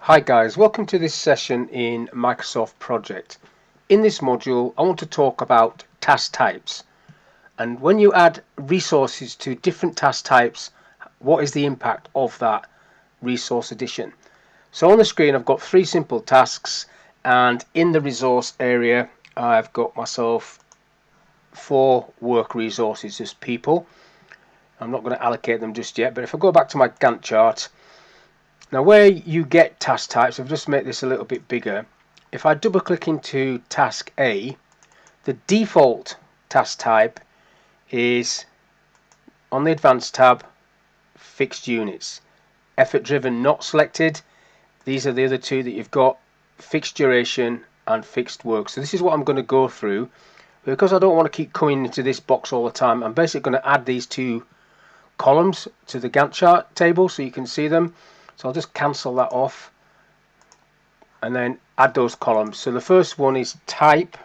Hi guys, welcome to this session in Microsoft Project. In this module I want to talk about task types, and when you add resources to different task types, what is the impact of that resource addition. So on the screen I've got three simple tasks, and in the resource area I've got myself four work resources as people. I'm not going to allocate them just yet, but if I go back to my Gantt chart, now where you get task types, I've just made this a little bit bigger. If I double click into task A, the default task type is on the advanced tab, fixed units. Effort driven not selected. These are the other two that you've got, fixed duration and fixed work. So this is what I'm going to go through. Because I don't want to keep coming into this box all the time, I'm basically going to add these two columns to the Gantt chart table so you can see them. So I'll just cancel that off and then add those columns. So the first one is type.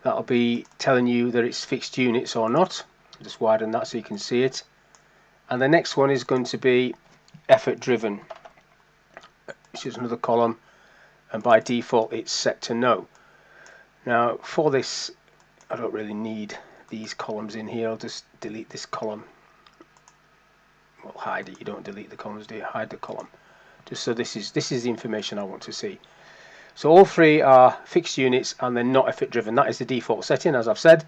That'll be telling you that it's fixed units or not. I'll just widen that so you can see it. And the next one is going to be effort driven, which is another column, and by default it's set to no. Now for this I don't really need these columns in here. I'll just delete this column. Well, hide it. You don't delete the columns, do you? Hide the column. Just so this is the information I want to see. So all three are fixed units and they're not effort driven. That is the default setting, as I've said.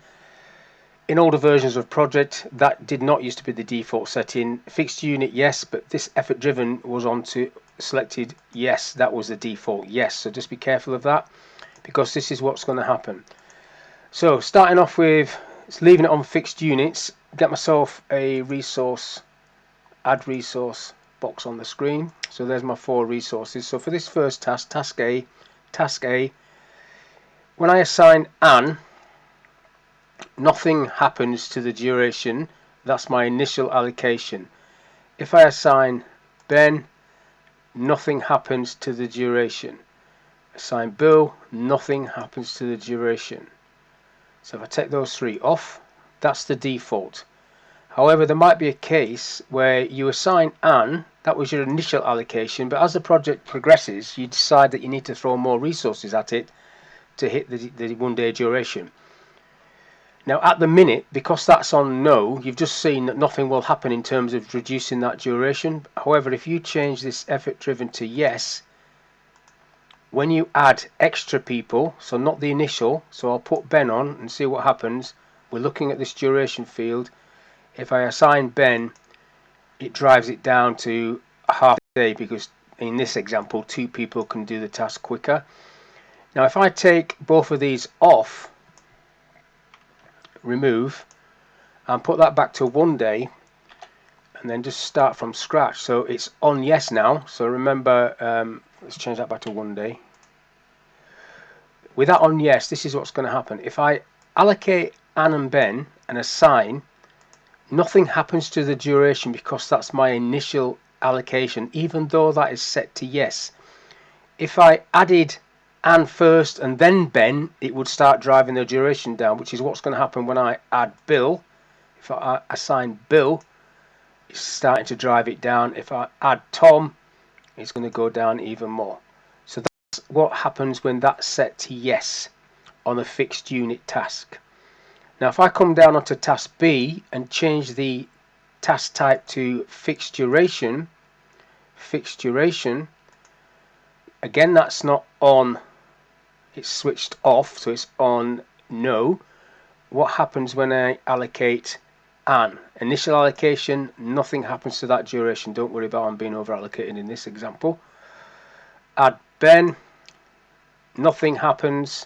In older versions of Project, that did not used to be the default setting. Fixed unit, yes, but this effort driven was on to selected yes. That was the default yes. So just be careful of that, because this is what's going to happen. So starting off with leaving it on fixed units, get myself a resource, add resource box on the screen. So there's my four resources. So for this first task, task A, when I assign Anne, nothing happens to the duration. That's my initial allocation. If I assign Ben, nothing happens to the duration. Assign Bill, nothing happens to the duration. So if I take those three off, that's the default. However, there might be a case where you assign Anne, that was your initial allocation, but as the project progresses, you decide that you need to throw more resources at it to hit the 1 day duration. Now at the minute, because that's on no, you've just seen that nothing will happen in terms of reducing that duration. However, if you change this effort driven to yes, when you add extra people, so not the initial, so I'll put Ben on and see what happens. We're looking at this duration field. If I assign Ben, it drives it down to half a day, because in this example 2 people can do the task quicker. Now if I take both of these off, remove, and put that back to 1 day, and then just start from scratch, so it's on yes now. So remember, let's change that back to 1 day. With that on yes, this is what's going to happen. If I allocate Anne and Ben and assign, nothing happens to the duration because that's my initial allocation, even though that is set to yes. If I added Anne first and then Ben, it would start driving the duration down, which is what's going to happen when I add Bill. If I assign Bill, it's starting to drive it down. If I add Tom, it's going to go down even more. So that's what happens when that's set to yes on a fixed unit task. Now if I come down onto task B and change the task type to fixed duration, again that's not on, it's switched off, so it's on no. What happens when I allocate Anne? Initial allocation, nothing happens to that duration. Don't worry about I'm being over allocated in this example. Add Ben, nothing happens.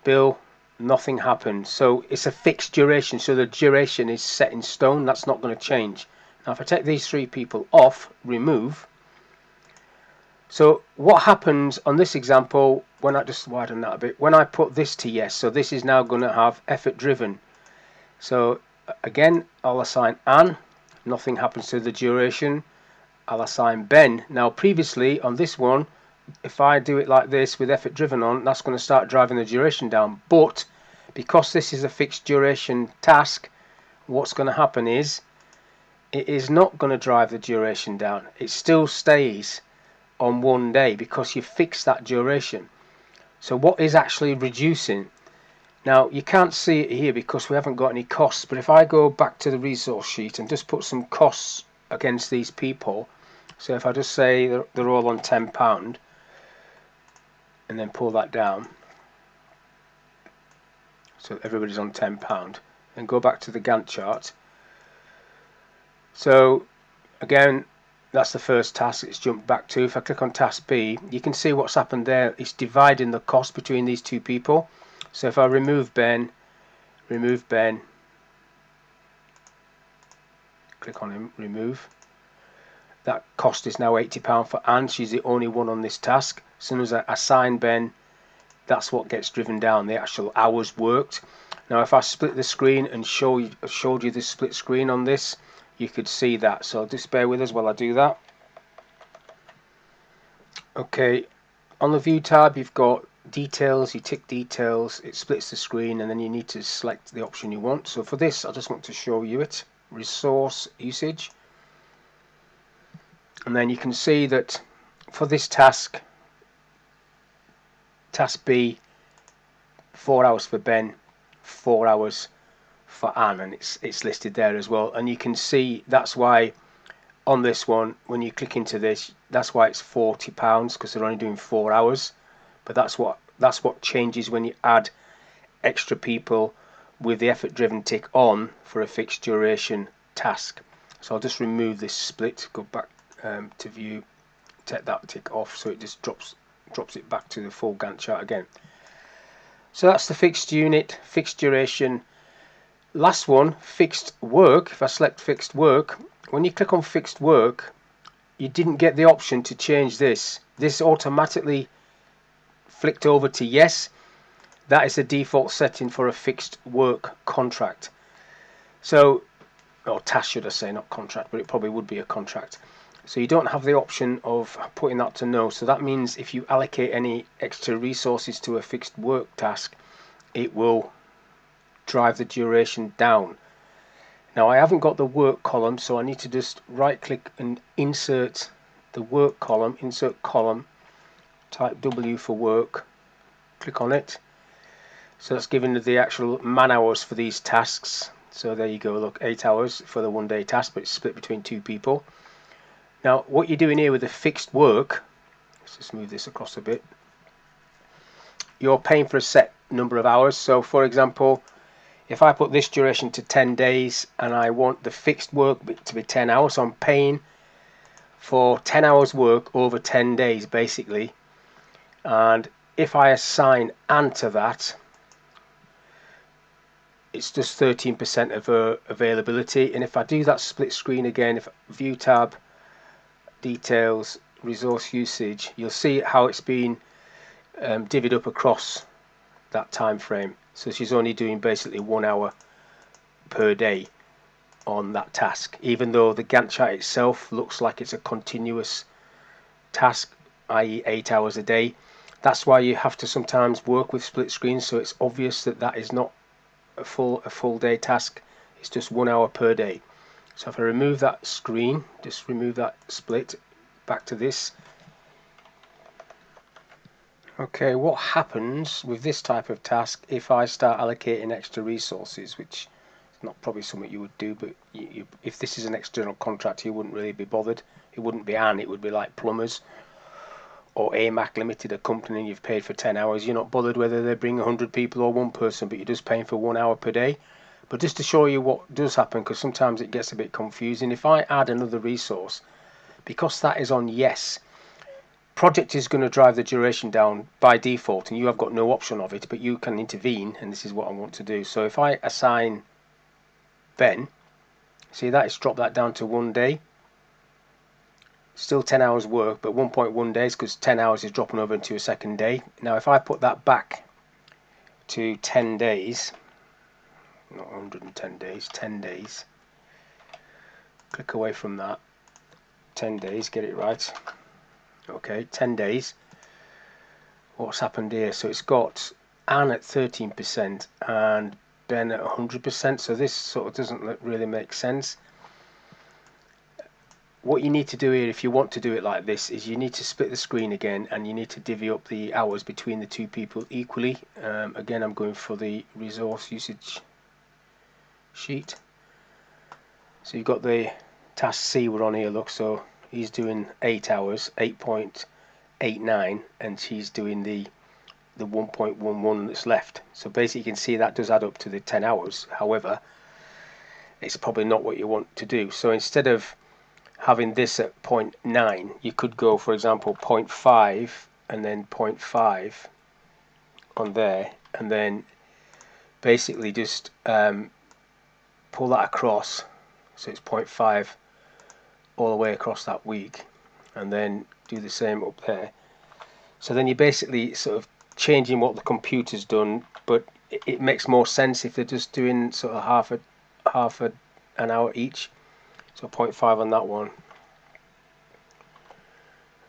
Bill, nothing happens. So it's a fixed duration, so the duration is set in stone. That's not going to change. Now if I take these 3 people off, remove, so what happens on this example, when I just widen that a bit, when I put this to yes, so this is now going to have effort driven. So again, I'll assign Anne, nothing happens to the duration. I'll assign Ben. Now previously on this one, if I do it like this with effort driven on, that's going to start driving the duration down. But because this is a fixed duration task, what's going to happen is it is not going to drive the duration down. It still stays on 1 day because you fixed that duration. So what is actually reducing? Now you can't see it here because we haven't got any costs, but if I go back to the resource sheet and just put some costs against these people, so if I just say they're all on £10 and then pull that down so everybody's on £10 and go back to the Gantt chart. So again, that's the first task it's jumped back to. If I click on task B, you can see what's happened there. It's dividing the cost between these two people. So if I remove Ben, click on him, remove, that cost is now £80 for Anne. She's the only one on this task. As soon as I assign Ben, that's what gets driven down, the actual hours worked. Now if I split the screen and showed you the split screen on this, you could see that. So just bear with us while I do that. Okay, on the view tab you've got details, you tick details, it splits the screen, and then you need to select the option you want. So for this I just want to show you it, resource usage, and then you can see that for this task B, 4 hours for Ben, 4 hours for Anne, and it's listed there as well. And you can see that's why on this one, when you click into this, that's why it's £40 because they're only doing 4 hours. But that's what changes when you add extra people with the effort driven tick on for a fixed duration task. So I'll just remove this split, go back to view, take that tick off, so it just drops it back to the full Gantt chart again. So that's the fixed unit, fixed duration. Last one, fixed work. If I select fixed work, when you click on fixed work, you didn't get the option to change this. This automatically flicked over to yes. That is the default setting for a fixed work contract. So, or task should I say, not contract, but it probably would be a contract. So you don't have the option of putting that to no. So that means if you allocate any extra resources to a fixed work task, it will drive the duration down. Now I haven't got the work column, so I need to just right click and insert the work column, insert column, type W for work, click on it. So that's giving the actual man hours for these tasks. So there you go, look, 8 hours for the 1 day task, but it's split between 2 people. Now what you're doing here with the fixed work, let's just move this across a bit, you're paying for a set number of hours. So for example, if I put this duration to 10 days and I want the fixed work to be 10 hours, so I'm paying for 10 hours work over 10 days basically. And if I assign Anne to that, it's just 13% of her availability. And if I do that split screen again, if view tab, details, resource usage, you'll see how it's been divvied up across that time frame. So she's only doing basically 1 hour per day on that task, even though the Gantt chart itself looks like it's a continuous task, i.e. 8 hours a day. That's why you have to sometimes work with split screens, so it's obvious that that is not a full day task. It's just 1 hour per day. So if I remove that screen, just remove that split, back to this. Okay, what happens with this type of task if I start allocating extra resources, which is not probably something you would do, but if this is an external contractor, you wouldn't really be bothered. It wouldn't be Anne, it would be like plumbers or AMAC Limited, a company, and you've paid for 10 hours. You're not bothered whether they bring 100 people or one person, but you're just paying for 1 hour per day. But just to show you what does happen, because sometimes it gets a bit confusing, if I add another resource, because that is on yes, project is going to drive the duration down by default, and you have got no option of it, but you can intervene, and this is what I want to do. So if I assign Ben, see that it's dropped that down to 1 day. Still 10 hours work, but 1.1 days, because 10 hours is dropping over into a second day. Now if I put that back to 10 days, not 110 days, 10 days, click away from that, 10 days, get it right. Okay, 10 days. What's happened here? So it's got Anne at 13% and Ben at 100%, so this sort of doesn't really make sense. what you need to do here, if you want to do it like this, is you need to split the screen again, and you need to divvy up the hours between the two people equally. Again, I'm going for the resource usage sheet. So you've got the task C we're on here, look, so he's doing 8 hours, 8.89, and she's doing the 1.11 that's left. So basically you can see that does add up to the 10 hours. However, it's probably not what you want to do. So instead of having this at 0.9, you could go, for example, 0.5 and then 0.5 on there, and then basically just pull that across, so it's 0.5 all the way across that week, and then do the same up there. So then you're basically sort of changing what the computer's done, but it makes more sense if they're just doing sort of half an hour each. So 0.5 on that one,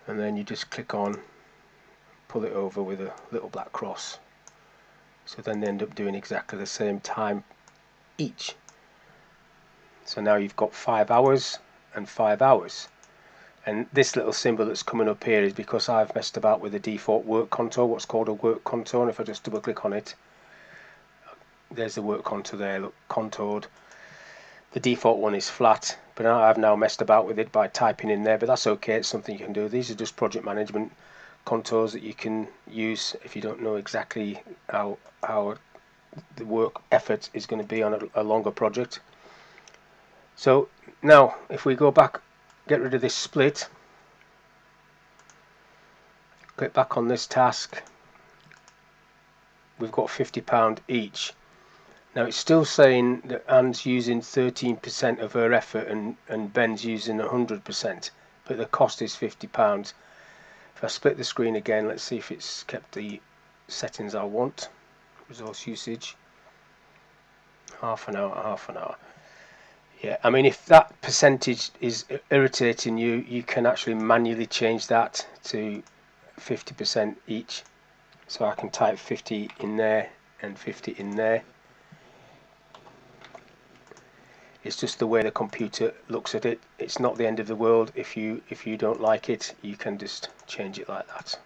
and then you just click on, pull it over with a little black cross. So then they end up doing exactly the same time each. So now you've got 5 hours and 5 hours. And this little symbol that's coming up here is because I've messed about with the default work contour, what's called a work contour. And if I just double click on it, there's the work contour there, look, contoured. The default one is flat, but I've now messed about with it by typing in there, but that's okay, it's something you can do. These are just project management contours that you can use if you don't know exactly how the work effort is going to be on a longer project. So now if we go back, get rid of this split, click back on this task, we've got £50 each. Now it's still saying that Anne's using 13% of her effort and Ben's using 100%, but the cost is £50. If I split the screen again, let's see if it's kept the settings I want. Resource usage, half an hour, half an hour. Yeah, I mean, if that percentage is irritating you, you can actually manually change that to 50% each. So I can type 50 in there and 50 in there. It's just the way the computer looks at it. It's not the end of the world. If you don't like it, you can just change it like that.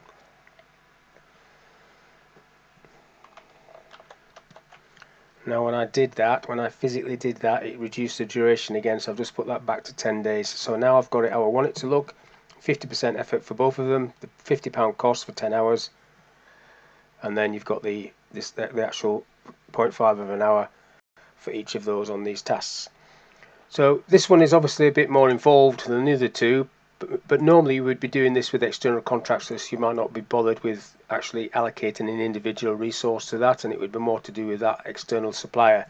Now when I physically did that, it reduced the duration again, so I've just put that back to 10 days. So now I've got it how I want it to look. 50% effort for both of them, the £50 cost for 10 hours, and then you've got the actual 0.5 of an hour for each of those on these tasks. So this one is obviously a bit more involved than the other two, but normally you would be doing this with external contractors. You might not be bothered with actually allocating an individual resource to that, and it would be more to do with that external supplier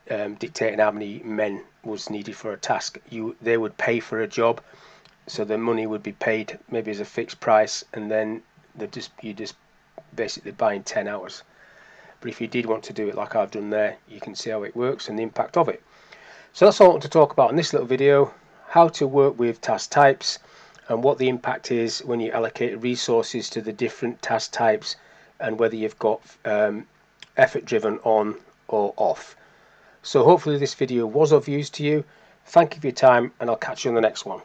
dictating how many men was needed for a task. They would pay for a job, so the money would be paid maybe as a fixed price, and then you just basically buying 10 hours. But if you did want to do it like I've done there, you can see how it works and the impact of it. So that's all I want to talk about in this little video: how to work with task types and what the impact is when you allocate resources to the different task types, and whether you've got effort driven on or off. So hopefully this video was of use to you. Thank you for your time, and I'll catch you on the next one.